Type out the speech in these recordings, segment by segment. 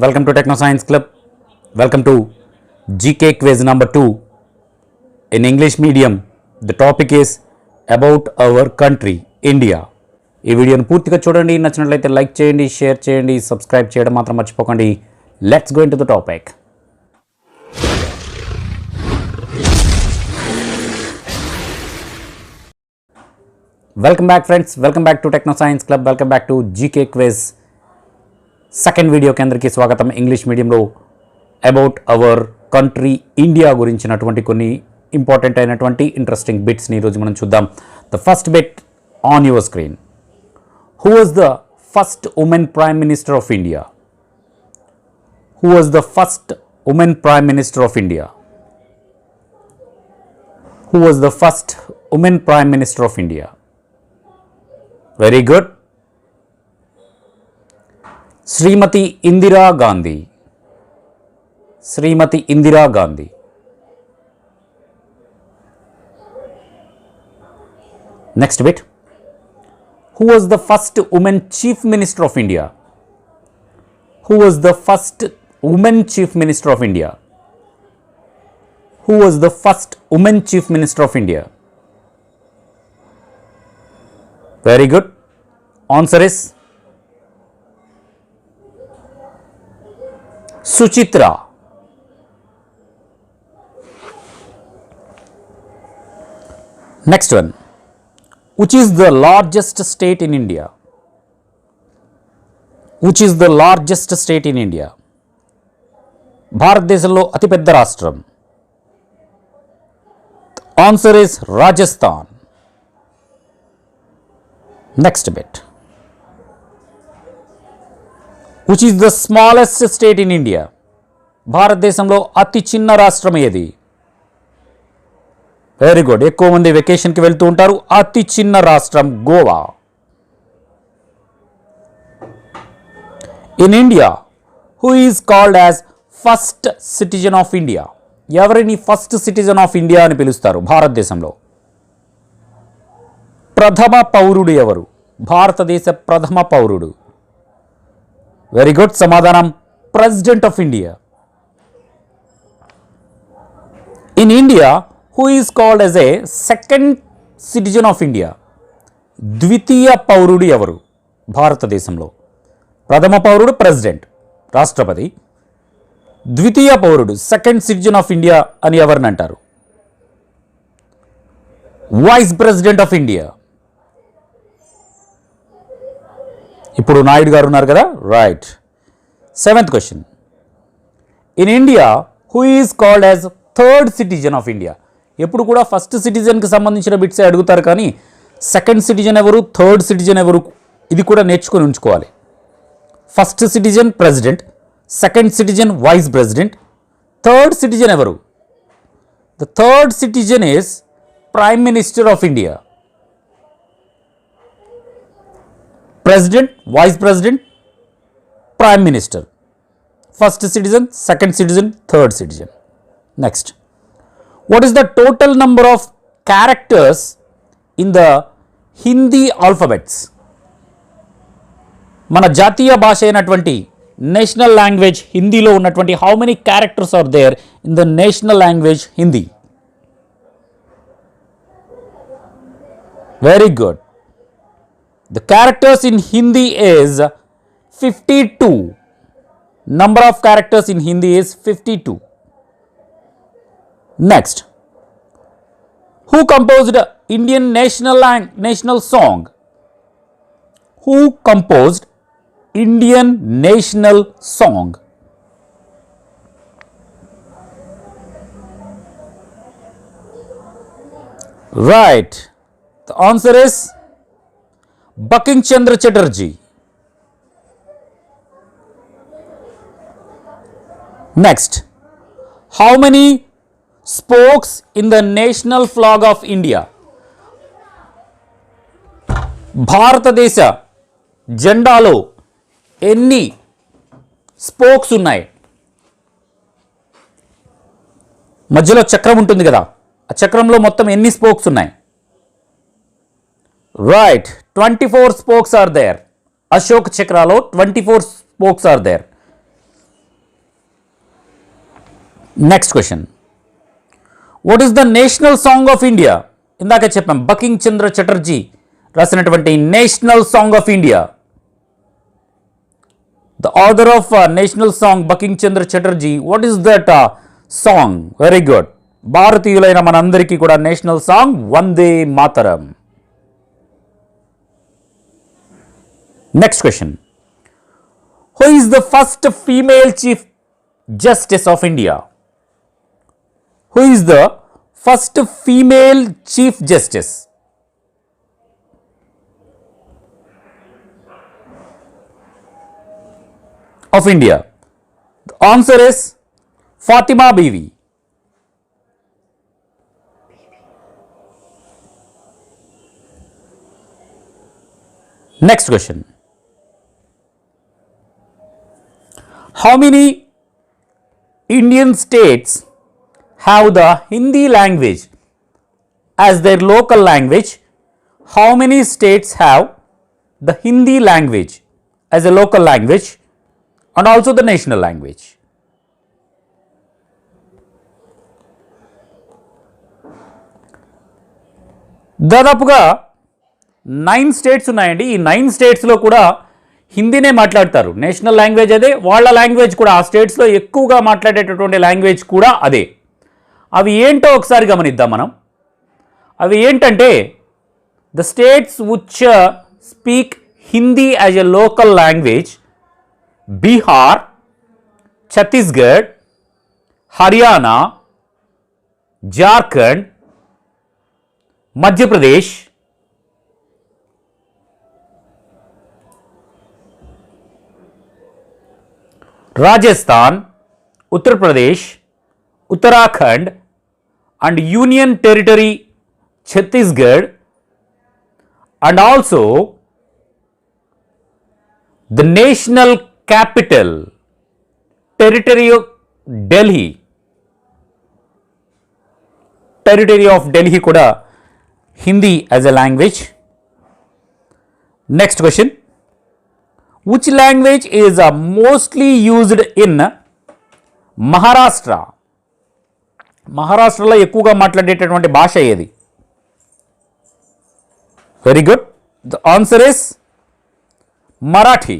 welcome to Techno Science Club. Welcome to GK quiz number 2 in English medium. The topic is about our country, India. ఈ వీడియోని పూర్తిగా చూడండి, నచ్చినట్లయితే like చేయండి, share చేయండి, subscribe చేయడం మాత్రం మర్చిపోకండి. Let's go into the topic. Welcome back friends, welcome back to techno science club, welcome back to GK quiz. Second video కేంద్రకి స్వాగతం. ఇంగ్లీష్ మీడియంలో అబౌట్ అవర్ కంట్రీ ఇండియా గురించినటువంటి కొన్ని ఇంపార్టెంట్ అయినటువంటి ఇంట్రెస్టింగ్ బిట్స్ని ఈరోజు మనం చూద్దాం. The first bit on your screen. Who was the first women prime minister of India? Who was the first woman prime minister of India? Who was the first woman prime minister of India? Very good. Srimati Indira Gandhi. Srimati Indira Gandhi. Next bit. Who was the first woman chief minister of India? Who was the first woman chief minister of India? Who was the first woman chief minister of India? Very good. Answer is Suchitra. Next one. Which is the largest state in India? Which is the largest state in India? భారతదేశంలో అతిపెద్ద రాష్ట్రం. Answer is Rajasthan. Next bit. Which is the smallest state in India? భారతదేశంలో అతి చిన్న రాష్ట్రం ఏది? Very good. ఎక్కువ మంది వెకేషన్కి వెళ్తూ ఉంటారు. అతి చిన్న రాష్ట్రం Goa. In India, who is called as first citizen of India? ఎవరిని ఫస్ట్ సిటిజన్ ఆఫ్ ఇండియా అని పిలుస్తారు భారతదేశంలో? ప్రథమ పౌరుడు ఎవరు? భారతదేశ ప్రథమ పౌరుడు. Very good. సమాధానం president of India. In India, who is called as a second citizen of India? ద్వితీయ పౌరుడు ఎవరు భారతదేశంలో? ప్రథమ పౌరుడు ప్రెసిడెంట్, రాష్ట్రపతి. ద్వితీయ పౌరుడు సెకండ్ సిటిజన్ ఆఫ్ ఇండియా అని ఎవరిని అంటారు? Vice president of India. ఇప్పుడు నాయుడు గారు ఉన్నారు కదా, right. Seventh question. In India, who is called as third citizen of India? ఎప్పుడు కూడా ఫస్ట్ సిటిజన్కి సంబంధించిన బిట్సే అడుగుతారు, కానీ సెకండ్ సిటిజన్ ఎవరు, థర్డ్ సిటిజన్ ఎవరు, ఇది కూడా నేర్చుకొని ఉంచుకోవాలి. First citizen president, second citizen vice president, third citizen ఎవరు? The third citizen is prime minister of India. President, vice president, prime minister. First citizen, second citizen, third citizen. Next. What is the total number of characters in the Hindi alphabets? మన జాతీయ భాష అయినటువంటి national language హిందీలో ఉన్నటువంటి how many characters are there in the national language Hindi? Very good. The characters in Hindi is 52. Number of characters in Hindi is 52. Next. Who composed Indian national song? Who composed Indian national song? Right. The answer is Bankim Chandra Chatterjee. Next. How many spokes in the national flag of India? భారతదేశ జెండాలో ఎన్ని spokes ఉన్నాయి? మధ్యలో చక్రం ఉంటుంది కదా, ఆ చక్రంలో మొత్తం ఎన్ని స్పోక్స్ ఉన్నాయి? Right, 24 spokes are there. Ashok Chakralo 24 spokes are there. Next question, what is the national song of India? ఇందాక చెప్పాం బకింగ్ చంద్ర చటర్జీ రాసినటువంటి national song of India. The author of national song Bankim Chandra Chatterjee, what is that song? Very good. భారతీయులైన మనందరికీ కూడా national song Vande Mataram. Next question, who is the first female chief justice of India? Who is the first female chief justice of India? The answer is Fatima Bibi. Next question, how many Indian states have the Hindi language as their local language? How many states have the Hindi language as a local language and also the national language? దాదాపుగా 9 states ఉన్నాయండి. ఈ 9 స్టేట్స్లో కూడా హిందీనే మాట్లాడతారు. National language అదే, వాళ్ళ language కూడా ఆ స్టేట్స్లో ఎక్కువగా మాట్లాడేటటువంటి లాంగ్వేజ్ కూడా అదే. అవి ఏంటో ఒకసారి గమనిద్దాం మనం. అవి ఏంటంటే, the states which speak Hindi as a local language: Bihar, Chhattisgarh, Haryana, Jharkhand, Madhya Pradesh, Rajasthan, Uttar Pradesh, Uttarakhand and Union Territory Chhattisgarh, and also the national capital territory of Delhi. Territory of Delhi kuda Hindi as a language. Next question, which language is mostly used in Maharashtra? మహారాష్ట్రలో ఎక్కువగా మాట్లాడేటటువంటి భాష ఏది? Very good. The answer is Marathi.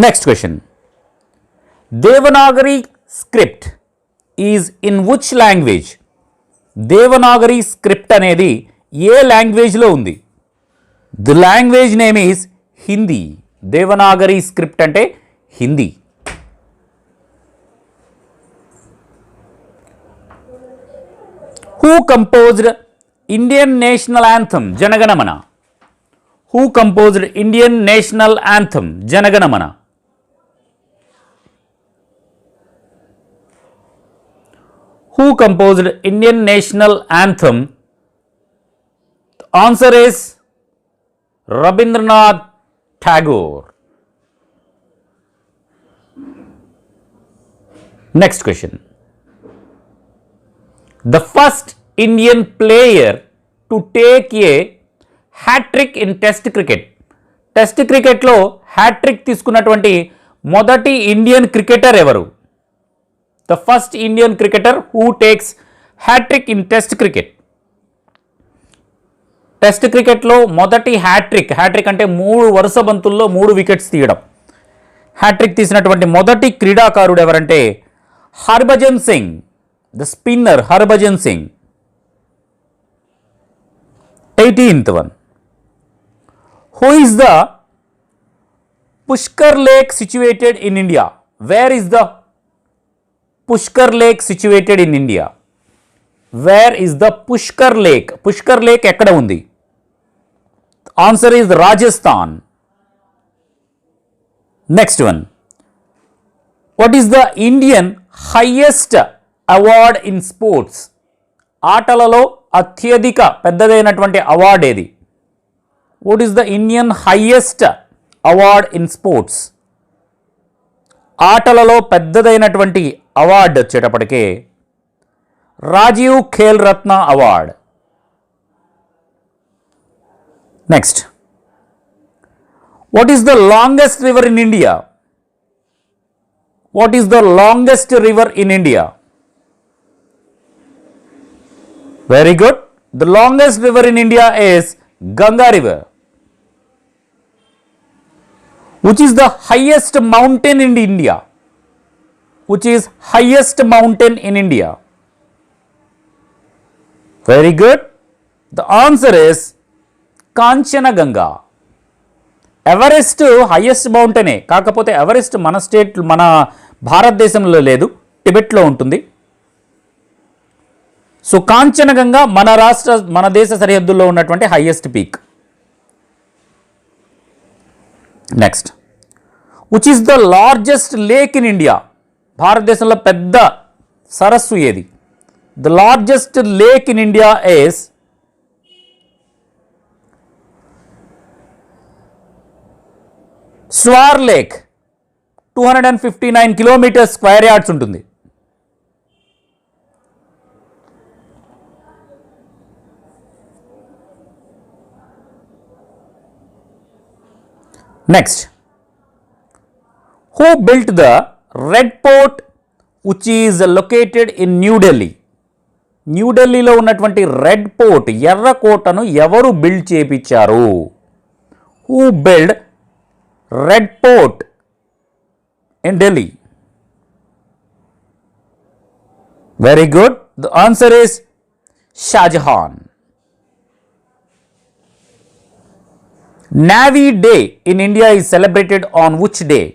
Next question, Devanagari script is in which language? Devanagari script అనేది ఏ లాంగ్వేజ్లో ఉంది? The language name is Hindi. Devanagari script అంటే Hindi. Who composed Indian national anthem Jana Mana? Who composed Indian national anthem Jana Mana? Who composed Indian national anthem? The answer is Rabindranath Tagore. Next question, the first Indian player to take a hat-trick in Test cricket. Test cricket లో hat-trick తీసుకున్నటువంటి మొదటి Indian cricketer ఎవరు? The first Indian cricketer who takes hat-trick in Test cricket. Test క్రికెట్లో మొదటి hat trick అంటే 3 వరుస బంతుల్లో 3 wickets తీయడం. హ్యాట్రిక్ తీసినటువంటి మొదటి క్రీడాకారుడు ఎవరంటే Harbhajan Singh, the spinner Harbhajan Singh. 18th one, who is the Pushkar Lake situated in India? Where is the Pushkar Lake situated in India? Where is the Pushkar Lake? Pushkar Lake ekkada undi? Answer is Rajasthan. Next one, what is the Indian highest award in sports? ఆటలలో అత్యధిక పెద్దదైనటువంటి award ఏది? What is the Indian highest award in sports? ఆటలలో పెద్దదైనటువంటి award వచ్చేటప్పటికే Rajiv Khel Ratna award. Next, what is the longest river in India? What is the longest river in India? Very good. The longest river in India is Ganga River. Which is the highest mountain in India? Which is highest mountain in India? Very good. The answer is Kanchanaganga. Everest highest మౌంటైనే, కాకపోతే Everest మన state మన భారతదేశంలో లేదు, టిబెట్లో ఉంటుంది. So Kanchenjunga మన దేశ సరిహద్దుల్లో ఉన్నటువంటి highest peak. Next, which is the largest lake in India? భారతదేశంలో పెద్ద సరస్సు ఏది? The largest lake in India is స్వార్ లేక్. 259 కిలోమీటర్స్ స్క్వేర్ యార్డ్స్ ఉంటుంది. Next, who built the Red Fort which is located in New Delhi? న్యూఢిల్లీలో ఉన్నటువంటి red fort ఎర్ర కోటను ఎవరు బిల్డ్ చేయించారు? Who built Red Fort in Delhi? Very good. The answer is Shah Jahan. Navy Day in India is celebrated on which day?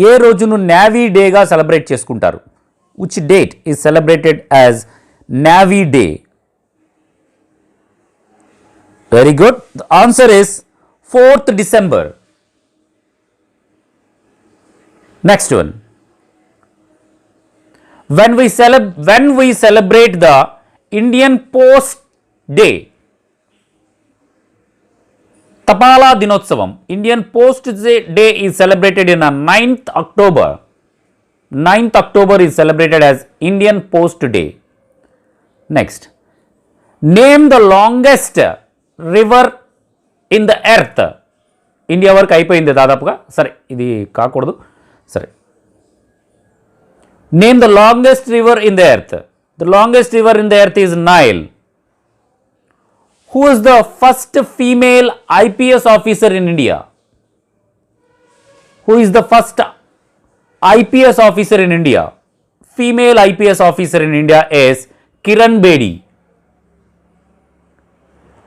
ఏ రోజును Navy Day గా celebrate చేసుకుంటారు? Which date is celebrated as Navy Day? Very good. The answer is 4th December. Next one. When we celebrate the Indian Post Day, Tapala Dinotsavam, Indian Post Day is celebrated in 9th October. 9th October is celebrated as Indian Post Day. Next, name the longest river in the earth. India వరకు అయిపోయింది దాదాపుగా, సరే ఇది కాకూడదు, సరే. Name the longest river in the earth. The longest river in the earth is Nile. Who is the first female IPS officer in India? Who is the first IPS officer in India? Female IPS officer in India is Kiran Bedi.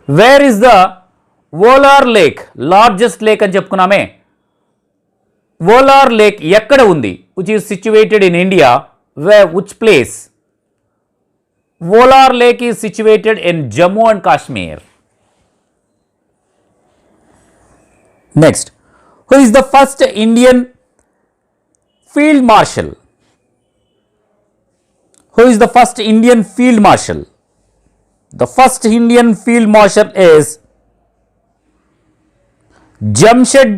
Where is the Volar Lake? Largest lake అని చెప్పుకున్నామే. Volar Lake ఎక్కడ ఉంది? Which is situated in India. Where? Which place? Volar Lake is situated in Jammu and Kashmir. Next, who is the first Indian field marshal? Who is the first Indian field marshal? The first Indian field marshal is Jamshed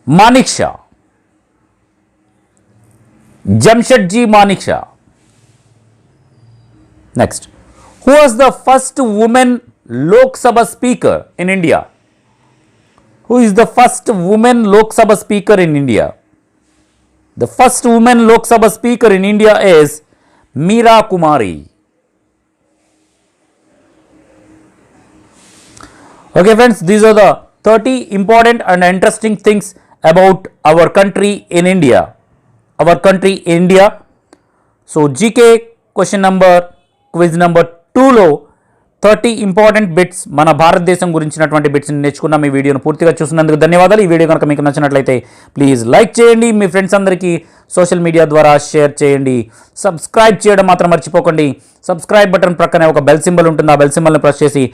Manekshaw. Jamshedji Manekshaw. Next, who was the first woman Lok Sabha speaker in India? Who is the first woman Lok Sabha speaker in India? The first woman Lok Sabha speaker in India is Meera Kumari. Okay friends, these are the 30 important and interesting things about our country in India. Our country India. So GK question number quiz number 2 లో 30 important bits మన భారతదేశం గురించినటువంటి bits నేర్చుకున్నాం. ఈ వీడియోను పూర్తిగా చూసినందుకు ధన్యవాదాలు. ఈ వీడియో కనుక మీకు నచ్చినట్లయితే ప్లీజ్ లైక్ చేయండి, మీ ఫ్రెండ్స్ అందరికీ సోషల్ మీడియా ద్వారా షేర్ చేయండి. సబ్స్క్రైబ్ చేయడం మాత్రం మర్చిపోకండి. సబ్స్క్రైబ్ బటన్ ప్రక్కనే ఒక బెల్ సింబల్ ఉంటుంది. ఆ బెల్ సింబల్ని ప్రెస్ చేసి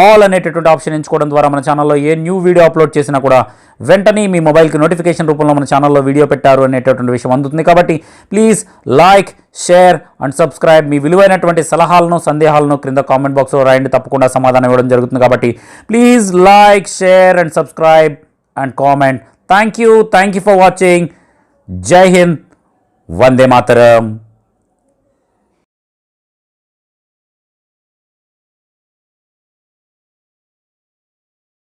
ఆల్ అనేటటువంటి ఆప్షన్ ఎంచుకోవడం ద్వారా మన ఛానల్లో ఏ న్యూ వీడియో అప్లోడ్ చేసినా కూడా వెంటనే మీ మొబైల్కి నోటిఫికేషన్ రూపంలో మన ఛానల్లో వీడియో పెట్టారు అనేటటువంటి విషయం అందుతుంది. కాబట్టి please like, share and subscribe. మీ విలువైనటువంటి సలహాలను, సందేహాలను క్రింద కామెంట్ బాక్స్లో రాయండి. తప్పకుండా సమాధానం ఇవ్వడం జరుగుతుంది. కాబట్టి please like, share and subscribe and comment. Thank you for watching. జై హింద్, వందే మాతరం.